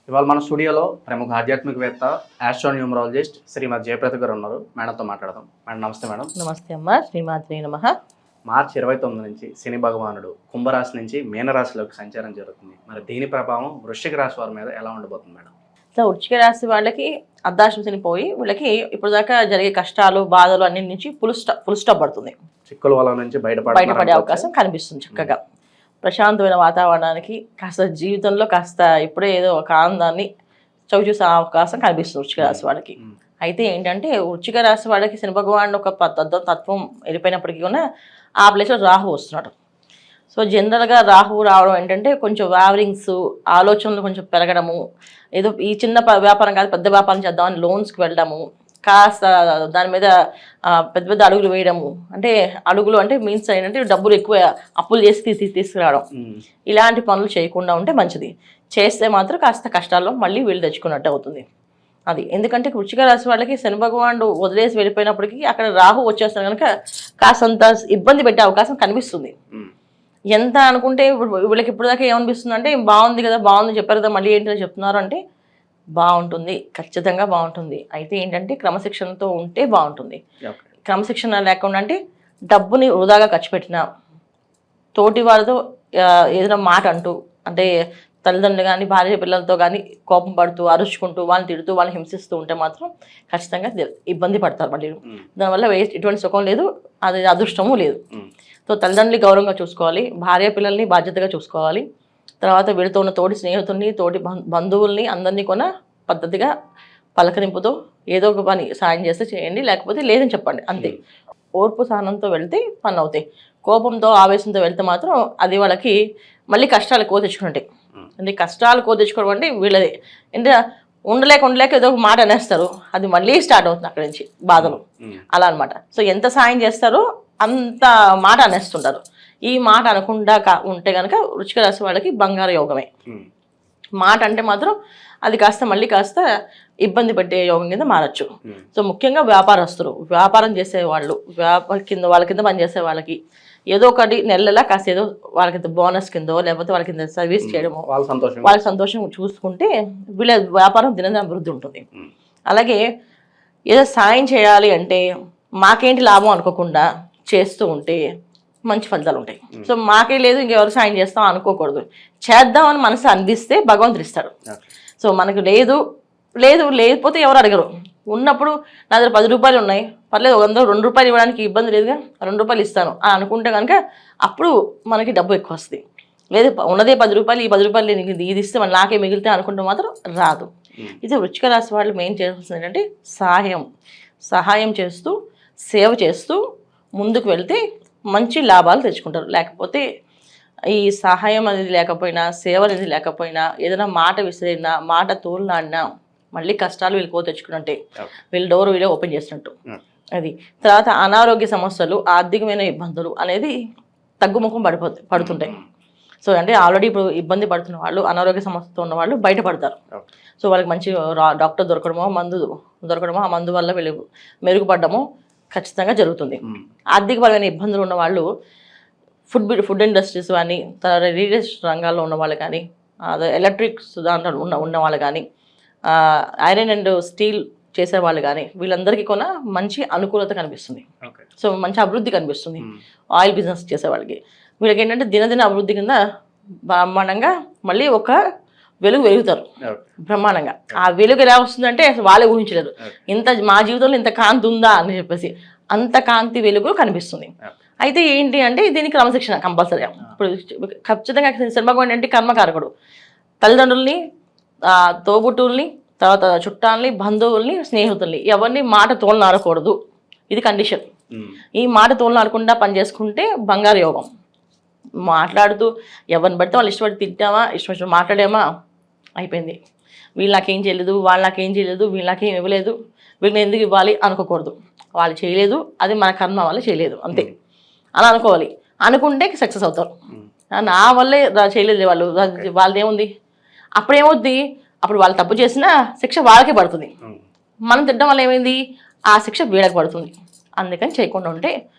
ఇవాళ మన స్టూడియోలో ప్రముఖ ఆధ్యాత్మికవేత్త ఆస్ట్రోన్యూమరాలజిస్ట్ శ్రీమతి జయప్రద గారు ఉన్నారు. మేడంతో మాట్లాడదాం. మేడం నమస్తే. మేడం నమస్తే అమ్మా. శ్రీమాత్రే నమః. మార్చి 29 నుంచి శని భగవానుడు కుంభరాశి నుంచి మీనరాశిలోకి సంచారం జరుగుతుంది. మరి దీని ప్రభావం వృశ్చిక రాశి వారి మీద ఎలా ఉండబోతుంది మేడం? సో వృశ్చిక రాశి వాళ్ళకి అర్ధాష్టమ శని పోయి వీళ్ళకి ఇప్పుడు దాకా జరిగే కష్టాలు బాధలు అన్నిటి నుంచి ఫుల్ స్టాప్ పడుతుంది. చిక్కుల వల్ల నుంచి బయటపడే అవకాశం కనిపిస్తుంది. చక్కగా ప్రశాంతమైన వాతావరణానికి కాస్త జీవితంలో కాస్త ఇప్పుడే ఏదో ఒక ఆనందాన్ని చవిచూసే అవకాశం కనిపిస్తుంది వృశ్చిక రాశి వాళ్ళకి. అయితే ఏంటంటే వృశ్చిక రాశి వాళ్ళకి శని భగవానుడు ఒక తత్వం వెళ్ళిపోయినప్పటికీ కూడా ఆ ప్లేస్లో రాహు వస్తున్నాడు. సో జనరల్గా రాహు రావడం ఏంటంటే కొంచెం వ్యావరింగ్స్, ఆలోచనలు కొంచెం పెరగడము, ఏదో ఈ చిన్న వ్యాపారం కాదు పెద్ద వ్యాపారం చేద్దామని లోన్స్కి వెళ్ళడము, కాస్త దాని మీద పెద్ద పెద్ద అడుగులు వేయడము, అంటే అడుగులు అంటే మీన్స్ ఏంటంటే డబ్బులు ఎక్కువ అప్పులు చేసి తీసుకురావడం, ఇలాంటి పనులు చేయకుండా ఉంటే మంచిది. చేస్తే మాత్రం కాస్త కష్టాల్లో మళ్ళీ వీళ్ళు తెచ్చుకున్నట్టు అవుతుంది. అది ఎందుకంటే వృశ్చిక రాశి వాళ్ళకి శని భగవానుడు వదిలేసి వెళ్ళిపోయినప్పటికీ అక్కడ రాహు వచ్చేస్తాడు కనుక కాస్తంత ఇబ్బంది పెట్టే అవకాశం కనిపిస్తుంది. ఎంత అనుకుంటే వీళ్ళకి ఇప్పుడు దాకా ఏమనిపిస్తుంది అంటే బాగుంది కదా, బాగుంది చెప్పారు కదా, మళ్ళీ ఏంటో చెప్తున్నారు అంటే బాగుంటుంది, ఖచ్చితంగా బాగుంటుంది. అయితే ఏంటంటే క్రమశిక్షణతో ఉంటే బాగుంటుంది. క్రమశిక్షణ లేకుండా అంటే డబ్బుని వృధాగా ఖర్చు పెట్టినా, తోటి వారితో ఏదైనా మాట అంటూ, అంటే తల్లిదండ్రులు కానీ భార్య పిల్లలతో కానీ కోపం పడుతూ అరుచుకుంటూ వాళ్ళని తిడుతూ వాళ్ళని హింసిస్తూ ఉంటే మాత్రం ఖచ్చితంగా ఇబ్బంది పడతారు. మళ్ళీ దానివల్ల ఎటువంటి సుఖం లేదు, అది అదృష్టము లేదు. సో తల్లిదండ్రులు గౌరవంగా చూసుకోవాలి, భార్య పిల్లల్ని బాధ్యతగా చూసుకోవాలి. తర్వాత వీళ్ళతో ఉన్న తోటి స్నేహితుల్ని, తోటి బంధువుల్ని అందరినీ కూడా పద్ధతిగా పలకరింపుతో ఏదో ఒక పని సాయం చేస్తే చేయండి, లేకపోతే లేదని చెప్పండి, అంతే. ఓర్పు సహనంతో వెళ్తే పనులు అవుతాయి. కోపంతో ఆవేశంతో వెళ్తే మాత్రం అది వాళ్ళకి మళ్ళీ కష్టాలు ఎక్కువ తెచ్చుకుంటాయి. అంటే కష్టాలు ఎక్కువ తెచ్చుకోవడం అంటే వీళ్ళది అంటే ఉండలేక ఏదో ఒక మాట అనేస్తారు, అది మళ్ళీ స్టార్ట్ అవుతుంది అక్కడి నుంచి బాధలు, అలా అనమాట. సో ఎంత సాయం చేస్తారో అంత మాట అనేస్తుంటారు. ఈ మాట అనకుండా ఉంటే కనుక వృశ్చిక రాశి వాళ్ళకి బంగారు యోగమే. మాట అంటే మాత్రం అది కాస్త మళ్ళీ కాస్త ఇబ్బంది పెట్టే యోగం కింద మారచ్చు. సో ముఖ్యంగా వ్యాపారస్తులు, వ్యాపారం చేసేవాళ్ళు, వాళ్ళ కింద పనిచేసే వాళ్ళకి ఏదో ఒకటి నెలలా కాస్త ఏదో వాళ్ళకి బోనస్ కిందో లేకపోతే వాళ్ళ కింద సర్వీస్ చేయడమో వాళ్ళ సంతోషం చూసుకుంటే వీళ్ళ వ్యాపారం దినదిన అభివృద్ధి ఉంటుంది. అలాగే ఏదో సాయం చేయాలి అంటే మాకేంటి లాభం అనుకోకుండా చేస్తూ ఉంటే మంచి ఫలితాలు ఉంటాయి. సో మాకే లేదు ఇంకెవరు సాయం చేస్తాం అనుకోకూడదు. చేద్దామని మనసు అందిస్తే భగవంతుడు ఇస్తాడు. సో మనకు లేకపోతే ఎవరు అడగరు. ఉన్నప్పుడు నా దగ్గర 10 రూపాయలు ఉన్నాయి, పర్లేదు 2 రూపాయలు ఇవ్వడానికి ఇబ్బంది లేదుగా, 2 రూపాయలు ఇస్తాను అనుకుంటే కనుక అప్పుడు మనకి డబ్బు ఎక్కువ వస్తుంది. లేదు ఉన్నదే 10 రూపాయలు, ఈ 10 రూపాయలు నేను ఇది ఇస్తే మన నాకే మిగిలితే అనుకుంటే మాత్రం రాదు. ఇది వృశ్చిక రాశి వాళ్ళు మెయిన్ చేయాల్సింది ఏంటంటే సహాయం చేస్తూ సేవ చేస్తూ ముందుకు వెళ్తే మంచి లాభాలు తెచ్చుకుంటారు. లేకపోతే ఈ సహాయం అనేది లేకపోయినా, సేవ అనేది లేకపోయినా, ఏదైనా మాట విసిరినా, మాట తోలునాడినా మళ్ళీ కష్టాలు వీళ్ళకో తెచ్చుకున్నట్టే, వీళ్ళే ఓపెన్ చేసినట్టు. అది తర్వాత అనారోగ్య సమస్యలు, ఆర్థికమైన ఇబ్బందులు అనేది తగ్గుముఖం పడుతుంటాయి. సో అంటే ఆల్రెడీ ఇప్పుడు ఇబ్బంది పడుతున్న వాళ్ళు, అనారోగ్య సమస్యతో ఉన్న వాళ్ళు బయటపడతారు. సో వాళ్ళకి మంచి డాక్టర్ దొరకడమో, మందు దొరకడమో, ఆ మందు వల్ల వీళ్ళు మెరుగుపడడమో ఖచ్చితంగా జరుగుతుంది. ఆర్థికపరమైన ఇబ్బందులు ఉన్న వాళ్ళు ఫుడ్ ఇండస్ట్రీస్ కానీ, రియల్ ఎస్టేట్ రంగాల్లో ఉన్న వాళ్ళు కానీ, ఎలక్ట్రిక్స్ దాంట్లో ఉన్న వాళ్ళు కానీ, ఐరన్ అండ్ స్టీల్ చేసేవాళ్ళు కానీ, వీళ్ళందరికీ కూడా మంచి అనుకూలత కనిపిస్తుంది. సో మంచి అభివృద్ధి కనిపిస్తుంది. ఆయిల్ బిజినెస్ చేసేవాళ్ళకి వీళ్ళకి ఏంటంటే దినదిన అభివృద్ధి కింద బ్రహ్మాండంగా మళ్ళీ ఒక వెలుగుతారు బ్రహ్మాండంగా. ఆ వెలుగు ఎలా వస్తుందంటే అసలు వాళ్ళే ఊహించలేదు, మా జీవితంలో ఇంత కాంతి ఉందా అని చెప్పేసి అంత కాంతి వెలుగు కనిపిస్తుంది. అయితే ఏంటి అంటే దీనికి క్రమశిక్షణ కంపల్సరీ. ఇప్పుడు ఖచ్చితంగా శని భగవానుడు అంటే కర్మకారకుడు. తల్లిదండ్రుల్ని, తోబుట్టుల్ని, తర్వాత చుట్టాలని, బంధువుల్ని, స్నేహితుల్ని ఎవరిని మాట తోలనాడకూడదు, ఇది కండిషన్. ఈ మాట తోలనాడకుండా పనిచేసుకుంటే బంగారు యోగం. మాట్లాడుతూ ఎవరిని పడితే వాళ్ళు ఇష్టపడి తిట్టామా, ఇష్టపడి మాట్లాడామా, అయిపోయింది. వీళ్ళు నాకేం చేయలేదు, వాళ్ళు నాకేం చేయలేదు, వీళ్ళు నాకేం ఇవ్వలేదు, వీళ్ళని ఎందుకు ఇవ్వాలి అనుకోకూడదు. వాళ్ళు చేయలేదు, అది మన కర్మ వాళ్ళు చేయలేదు, అంతే అలా అనుకోవాలి. అనుకుంటే సక్సెస్ అవుతారు. నా వల్లే చేయలేదు వాళ్ళది ఏముంది, అప్పుడేమవుద్ది, అప్పుడు వాళ్ళు తప్పు చేసినా శిక్ష వాళ్ళకే పడుతుంది. మనం తిట్టడం వల్ల ఏమైంది, ఆ శిక్ష వీళ్ళకి పడుతుంది. అందుకని చేయకుండా ఉంటే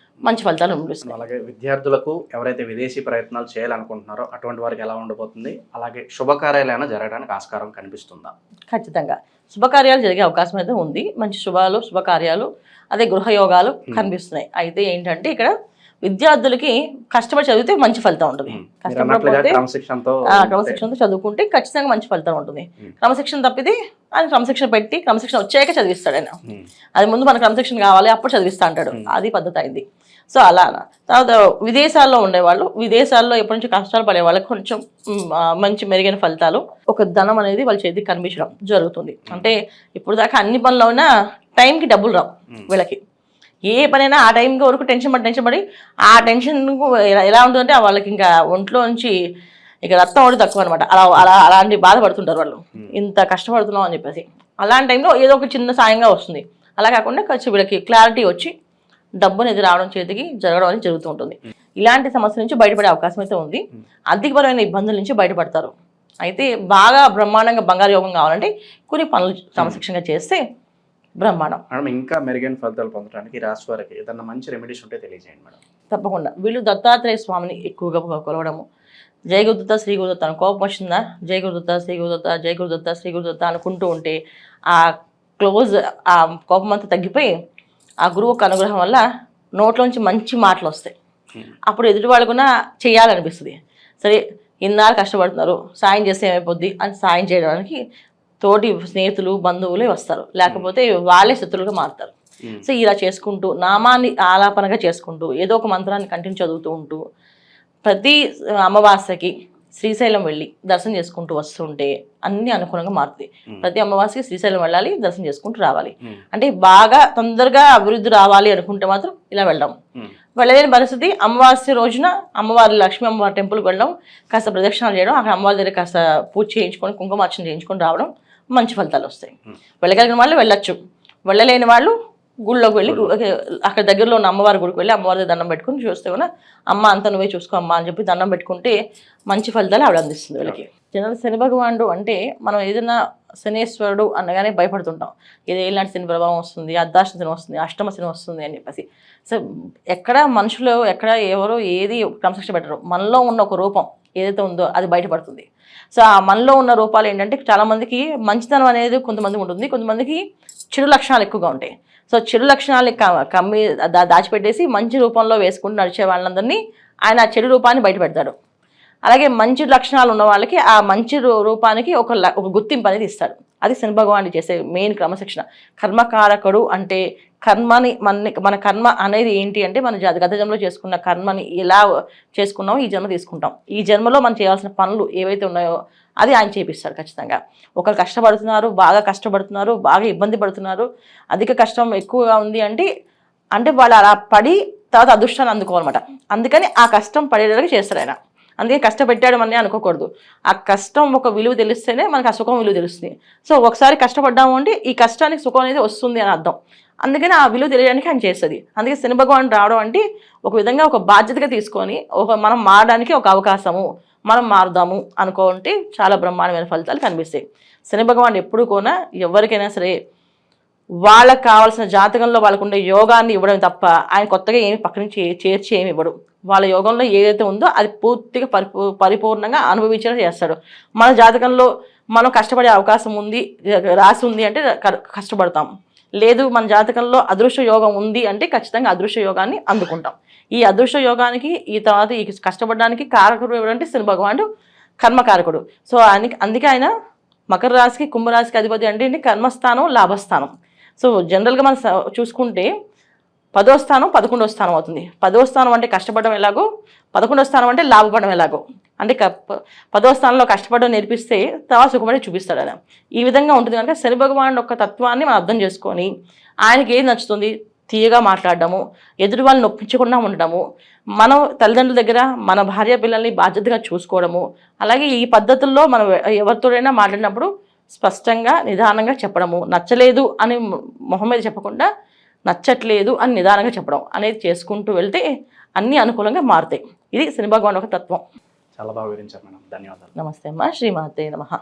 మంచి ఫలితాలు లభిస్తాయి. అలాగే విద్యార్థులకు ఎవరైతే విదేశీ ప్రయత్నాలు చేయాలనుకుంటున్నారో అటువంటి వారికి ఎలా ఉండబోతుంది, అలాగే శుభకార్యాలైనా జరగడానికి ఆస్కారం కనిపిస్తుందా? ఖచ్చితంగా శుభకార్యాలు జరిగే అవకాశం అయితే ఉంది. మంచి శుభకార్యాలు, అదే గృహయోగాలు కనిపిస్తున్నాయి. అయితే ఏంటంటే ఇక్కడ విద్యార్థులకి కష్టపడి చదివితే మంచి ఫలితం ఉంటుంది. కష్టపడకపోతే క్రమశిక్షణతో చదువుకుంటే ఖచ్చితంగా మంచి ఫలితం ఉంటుంది. క్రమశిక్షణ తప్పితే ఆయన క్రమశిక్షణ పెట్టి క్రమశిక్షణ వచ్చాక చదివిస్తాడు ఆయన. అది ముందు మన క్రమశిక్షణ కావాలి అప్పుడు చదివిస్తా అంటాడు. అది పద్ధతి అయింది. సో అలా తర్వాత విదేశాల్లో ఉండేవాళ్ళు, విదేశాల్లో ఎప్పటి నుంచి కష్టాలు పడే వాళ్ళకి కొంచెం మంచి మెరుగైన ఫలితాలు, ఒక ధనం అనేది వాళ్ళ చేతికి కనిపించడం జరుగుతుంది. అంటే ఇప్పుడు దాకా అన్ని పనులు అయినా టైంకి డబ్బులు రావు వీళ్ళకి. ఏ పనైనా ఆ టైంకి వరకు టెన్షన్ పడి ఆ టెన్షన్ ఎలా ఉంటుందంటే వాళ్ళకి ఇంకా ఒంట్లో నుంచి ఇక రక్తం ఒకటి తక్కువ అనమాట. అలాంటి బాధపడుతుంటారు వాళ్ళు, ఇంత కష్టపడుతున్నాం అని చెప్పేసి. అలాంటి టైంలో ఏదో ఒక చిన్న సాయంగా వస్తుంది. అలా కాకుండా కొంచెం వీళ్ళకి క్లారిటీ వచ్చి డబ్బు అనేది రావడం, చేతికి జరగడం అనేది జరుగుతూ ఉంటుంది. ఇలాంటి సమస్య నుంచి బయటపడే అవకాశం అయితే ఉంది. ఆర్థికపరమైన ఇబ్బందుల నుంచి బయటపడతారు. అయితే బాగా బ్రహ్మాండంగా బంగారు యోగం కావాలంటే కొన్ని పనులు క్రమశిక్షణగా చేస్తే బ్రహ్మాండం. మేడం ఇంకా మెరుగైన ఫలితాలు పొందడానికి రాశి వారికి ఏదన్నా మంచి రెమెడీస్ ఉంటే తెలియజేయండి మేడం. తప్పకుండా వీళ్ళు దత్తాత్రేయ స్వామిని ఎక్కువగా కొలవడము. జై గురుదత్త శ్రీ గురుదత్త అని కోపం వచ్చిందా, జై గురుదత్త శ్రీ గురుదత్త, జై గురుదత్త శ్రీ గురుదత్త అనుకుంటూ ఉంటే ఆ ఆ కోపం అంతా తగ్గిపోయి ఆ గురువు యొక్క అనుగ్రహం వల్ల నోట్లోంచి మంచి మాటలు వస్తాయి. అప్పుడు ఎదుటి వాళ్ళు కూడా చేయాలనిపిస్తుంది. సరే ఇన్నాళ్ళు కష్టపడుతున్నారు, సాయం చేస్తే ఏమైపోద్ది అని సాయం చేయడానికి తోటి స్నేహితులు, బంధువులే వస్తారు. లేకపోతే వాళ్ళే శత్రువులుగా మారుతారు. సో ఇలా చేసుకుంటూ నామాన్ని ఆలాపనగా చేసుకుంటూ ఏదో ఒక మంత్రాన్ని కంటిన్యూ చదువుతూ ఉంటూ ప్రతి అమావాస్యకి శ్రీశైలం వెళ్ళి దర్శనం చేసుకుంటూ వస్తుంటే అన్ని అనుకూలంగా మారుతాయి. ప్రతి అమావాస్యకి శ్రీశైలం వెళ్ళాలి, దర్శనం చేసుకుంటూ రావాలి. అంటే బాగా తొందరగా అభివృద్ధి రావాలి అనుకుంటే మాత్రం ఇలా వెళ్ళడం. వెళ్ళలేని పరిస్థితి అమావాస్య రోజున అమ్మవారి లక్ష్మీ అమ్మవారి టెంపుల్కి వెళ్ళడం, కాస్త ప్రదక్షిణాలు చేయడం, అక్కడ అమ్మవారి దగ్గర కాస్త పూజ చేయించుకొని కుంకుమార్చన చేయించుకొని రావడం మంచి ఫలితాలు వస్తాయి. వెళ్ళగలిగిన వాళ్ళు వెళ్ళొచ్చు, వెళ్ళలేని వాళ్ళు గుళ్ళోకి వెళ్ళి అక్కడ దగ్గరలో ఉన్న అమ్మవారి గుడికి వెళ్ళి అమ్మవారి దండం పెట్టుకుని చూస్తే కూడా అమ్మ అంతా నువ్వే చూసుకో అమ్మ అని చెప్పి దండం పెట్టుకుంటే మంచి ఫలితాలు ఆవిడ అందిస్తుంది వీళ్ళకి. జనరల్ శని భగవానుడు అంటే మనం ఏదైనా శనేశ్వరుడు అనగానే భయపడుతుంటాం. ఇది ఇలాంటి శని ప్రభావం వస్తుంది, అర్ధాష్టమ శని వస్తుంది, అష్టమ శని వస్తుంది అని చెప్పేసి. సో ఎక్కడ మనుషులు ఎక్కడ ఎవరో ఏది క్రమశిక్షణ పెట్టరు. మనలో ఉన్న ఒక రూపం ఏదైతే ఉందో అది బయటపడుతుంది. సో ఆ మనలో ఉన్న రూపాలు ఏంటంటే చాలామందికి మంచితనం అనేది కొంతమందికి ఉంటుంది, కొంతమందికి చెడు లక్షణాలు ఎక్కువగా ఉంటాయి. సో చెడు లక్షణాలని కమ్మి దాచిపెట్టేసి మంచి రూపంలో వేసుకుంటూ నడిచే వాళ్ళందరినీ ఆయన ఆ చెడు రూపాన్ని బయట పెడతాడు. అలాగే మంచి లక్షణాలు ఉన్న వాళ్ళకి ఆ మంచి రూపానికి ఒక గుర్తింపు అనేది ఇస్తాడు. అది శని భగవానుడు చేసే మెయిన్ క్రమశిక్షణ. కర్మకారకుడు అంటే కర్మని మన కర్మ అనేది ఏంటి అంటే మన గత జన్మలో చేసుకున్న కర్మని ఎలా చేసుకున్నామో ఈ జన్మ తీసుకుంటాం. ఈ జన్మలో మనం చేయాల్సిన పనులు ఏవైతే ఉన్నాయో అది ఆయన చేపిస్తాడు ఖచ్చితంగా. ఒకరు కష్టపడుతున్నారు, బాగా ఇబ్బంది పడుతున్నారు, అధిక కష్టం ఎక్కువగా ఉంది అంటే వాళ్ళు అలా పడి తర్వాత అదృష్టాన్ని అందుకోవాలన్నమాట. అందుకని ఆ కష్టం పడేలాగా చేస్తాడు ఆయన. అందుకే కష్టపెట్టాడు అని అనుకోకూడదు. ఆ కష్టం ఒక విలువ తెలిస్తేనే మనకు ఆ సుఖం విలువ తెలుస్తుంది. సో ఒకసారి కష్టపడ్డాము అంటే ఈ కష్టానికి సుఖం అనేది వస్తుంది అని అర్థం. అందుకని ఆ విలువ తెలియడానికి ఆయన చేస్తుంది. అందుకే శని భగవానుడు రావడం అంటే ఒక విధంగా ఒక బాధ్యతగా తీసుకొని మనం మారడానికి ఒక అవకాశము, మనం మారుదాము అనుకుంటే చాలా బ్రహ్మాండమైన ఫలితాలు కనిపిస్తాయి. శని భగవానుడు ఎప్పుడు కూడా ఎవరికైనా సరే వాళ్ళకి కావాల్సిన జాతకంలో వాళ్ళకు ఉండే యోగాన్ని ఇవ్వడం తప్ప ఆయన కొత్తగా ఏమి పక్క నుంచి చేర్చి ఏమి ఇవ్వడు. వాళ్ళ యోగంలో ఏదైతే ఉందో అది పూర్తిగా పరిపూర్ణంగా అనుభవించేలా చేస్తాడు. మన జాతకంలో మనం కష్టపడే అవకాశం ఉంది, రాసి ఉంది అంటే కష్టపడతాం. లేదు మన జాతకంలో అదృష్ట యోగం ఉంది అంటే ఖచ్చితంగా అదృష్ట యోగాన్ని అందుకుంటాం. ఈ అదృష్ట యోగానికి ఈ తర్వాత ఈ కష్టపడడానికి కారకుడు ఎవరంటే శని భగవానుడు కర్మకారకుడు. సో అందుకే ఆయన మకర రాశికి కుంభరాశికి అధిపతి అంటే కర్మస్థానం, లాభస్థానం. సో జనరల్గా మనం చూసుకుంటే 10వ స్థానం 11వ స్థానం అవుతుంది. 10వ స్థానం అంటే కష్టపడడం ఎలాగో, 11వ స్థానం అంటే లాభపడడం ఎలాగో. అంటే 10వ స్థానంలో కష్టపడడం నేర్పిస్తే తర్వాత సుఖపడి చూపిస్తాడు ఆయన. ఈ విధంగా ఉంటుంది కనుక శని భగవానుడు యొక్క తత్వాన్ని మనం అర్థం చేసుకొని ఆయనకి ఏది నచ్చుతుంది తీయగా మాట్లాడడము, ఎదుటి వాళ్ళని నొప్పించకుండా ఉండడము, మనం తల్లిదండ్రుల దగ్గర మన భార్య పిల్లల్ని బాధ్యతగా చూసుకోవడము, అలాగే ఈ పద్ధతుల్లో మనం ఎవరితోనైనా మాట్లాడినప్పుడు స్పష్టంగా నిదానంగా చెప్పడము, నచ్చలేదు అని మొహం మీద చెప్పకుండా నచ్చట్లేదు అని నిదానంగా చెప్పడం అనేది చేసుకుంటూ వెళ్తే అన్ని అనుకూలంగా మారుతాయి. ఇది శని భగవానుడు ఒక తత్వం. చాలా బాగా వివరించారు మేడం, ధన్యవాదాలు. నమస్తే అమ్మా, శ్రీమాతే నమః.